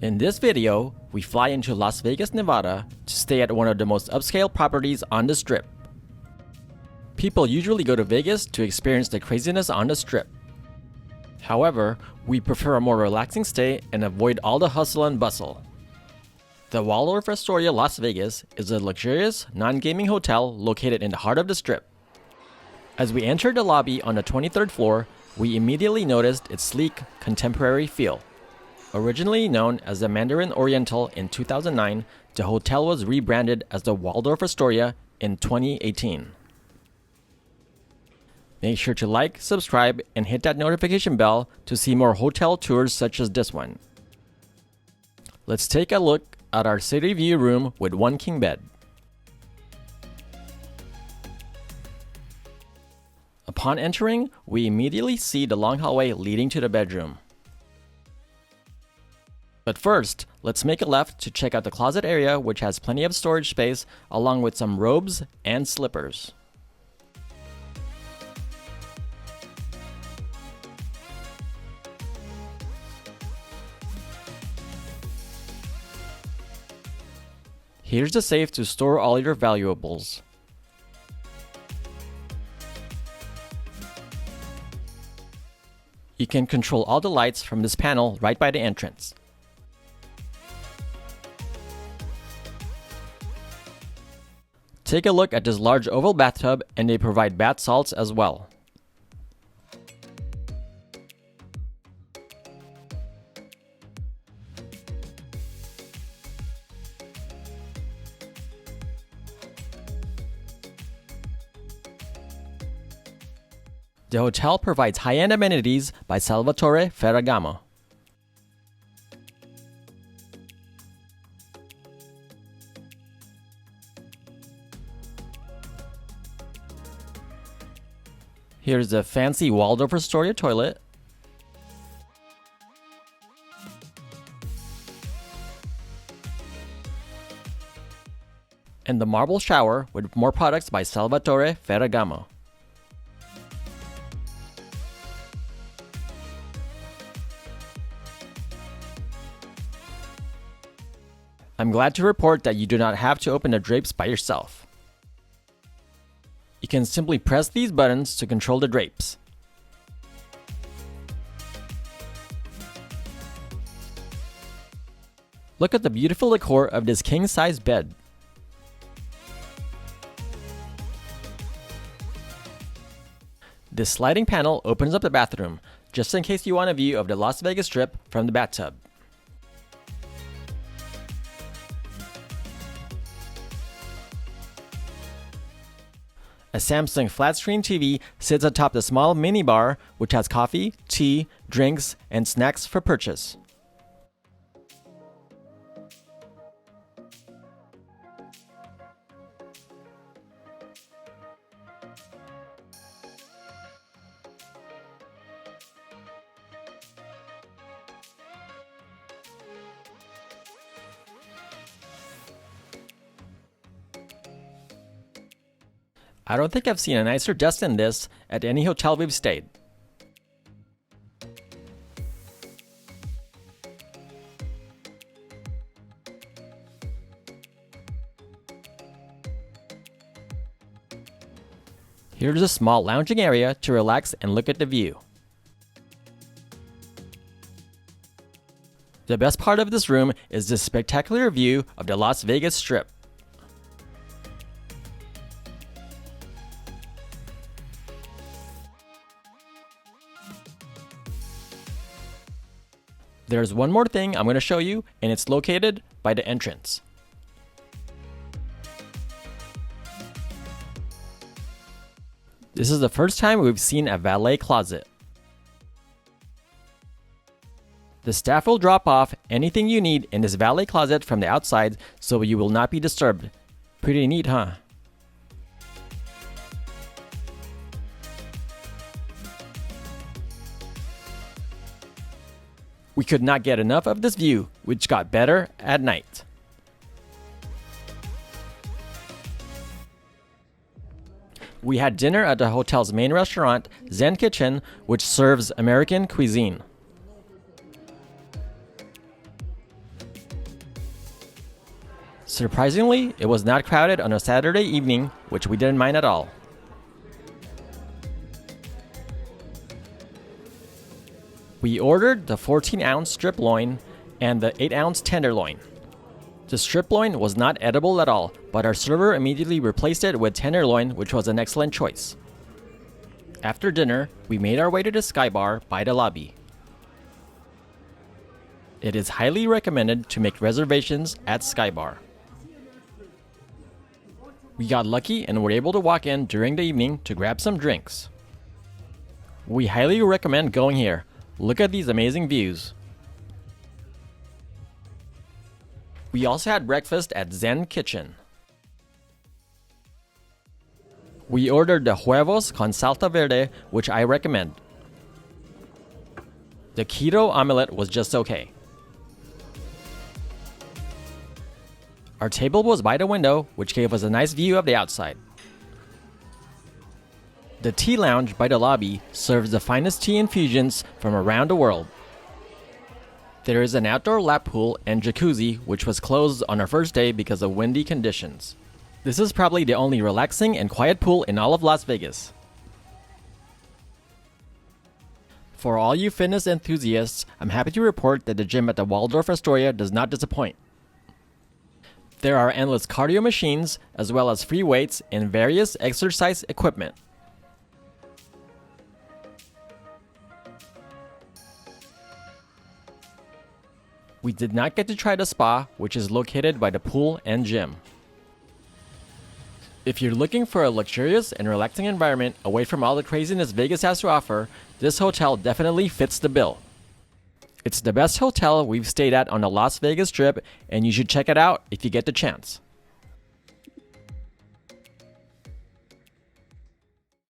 In this video, we fly into Las Vegas, Nevada to stay at one of the most upscale properties on the Strip. People usually go to Vegas to experience the craziness on the Strip. However, we prefer a more relaxing stay and avoid all the hustle and bustle. The Waldorf Astoria Las Vegas is a luxurious, non-gaming hotel located in the heart of the Strip. As we entered the lobby on the 23rd floor, we immediately noticed its sleek, contemporary feel. Originally known as the Mandarin Oriental in 2009, the hotel was rebranded as the Waldorf Astoria in 2018. Make sure to like, subscribe, and hit that notification bell to see more hotel tours such as this one. Let's take a look at our city view room with one king bed. Upon entering, we immediately see the long hallway leading to the bedroom. But first, let's make a left to check out the closet area, which has plenty of storage space along with some robes and slippers. Here's the safe to store all your valuables. You can control all the lights from this panel right by the entrance. Take a look at this large oval bathtub, and they provide bath salts as well. The hotel provides high-end amenities by Salvatore Ferragamo. Here's the fancy Waldorf Astoria toilet. And the marble shower with more products by Salvatore Ferragamo. I'm glad to report that you do not have to open the drapes by yourself. You can simply press these buttons to control the drapes. Look at the beautiful decor of this king-size bed. This sliding panel opens up the bathroom, just in case you want a view of the Las Vegas Strip from the bathtub. A Samsung flat-screen TV sits atop the small minibar, which has coffee, tea, drinks, and snacks for purchase. I don't think I've seen a nicer desk than this at any hotel we've stayed. Here's a small lounging area to relax and look at the view. The best part of this room is this spectacular view of the Las Vegas Strip. There's one more thing I'm going to show you, and it's located by the entrance. This is the first time we've seen a valet closet. The staff will drop off anything you need in this valet closet from the outside, so you will not be disturbed. Pretty neat, huh? We could not get enough of this view, which got better at night. We had dinner at the hotel's main restaurant, Zen Kitchen, which serves American cuisine. Surprisingly, it was not crowded on a Saturday evening, which we didn't mind at all. We ordered the 14-ounce strip loin and the 8-ounce tenderloin. The strip loin was not edible at all, but our server immediately replaced it with tenderloin, which was an excellent choice. After dinner, we made our way to the Skybar by the lobby. It is highly recommended to make reservations at Skybar. We got lucky and were able to walk in during the evening to grab some drinks. We highly recommend going here. Look at these amazing views. We also had breakfast at Zen Kitchen. We ordered the huevos con salsa verde, which I recommend. The keto omelette was just okay. Our table was by the window, which gave us a nice view of the outside. The tea lounge by the lobby serves the finest tea infusions from around the world. There is an outdoor lap pool and jacuzzi, which was closed on our first day because of windy conditions. This is probably the only relaxing and quiet pool in all of Las Vegas. For all you fitness enthusiasts, I'm happy to report that the gym at the Waldorf Astoria does not disappoint. There are endless cardio machines, as well as free weights and various exercise equipment. We did not get to try the spa, which is located by the pool and gym. If you're looking for a luxurious and relaxing environment away from all the craziness Vegas has to offer, this hotel definitely fits the bill. It's the best hotel we've stayed at on the Las Vegas Strip, and you should check it out if you get the chance.